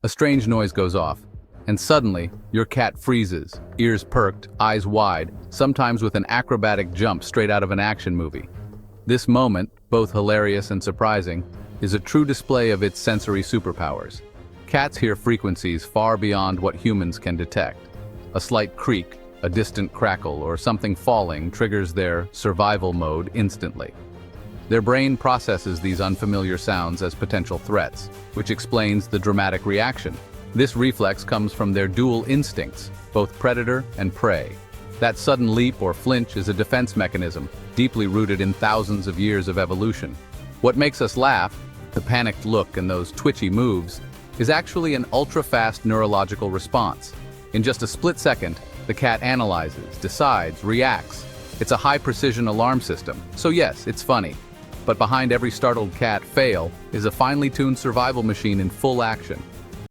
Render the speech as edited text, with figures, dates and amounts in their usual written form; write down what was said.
A strange noise goes off, and suddenly, your cat freezes, ears perked, eyes wide, sometimes with an acrobatic jump straight out of an action movie. This moment, both hilarious and surprising, is a true display of its sensory superpowers. Cats hear frequencies far beyond what humans can detect. A slight creak, a distant crackle, or something falling triggers their survival mode instantly. Their brain processes these unfamiliar sounds as potential threats, which explains the dramatic reaction. This reflex comes from their dual instincts, both predator and prey. That sudden leap or flinch is a defense mechanism, deeply rooted in thousands of years of evolution. What makes us laugh, the panicked look and those twitchy moves, is actually an ultra-fast neurological response. In just a split second, the cat analyzes, decides, reacts. It's a high-precision alarm system, so yes, it's funny. But behind every startled cat fail is a finely tuned survival machine in full action.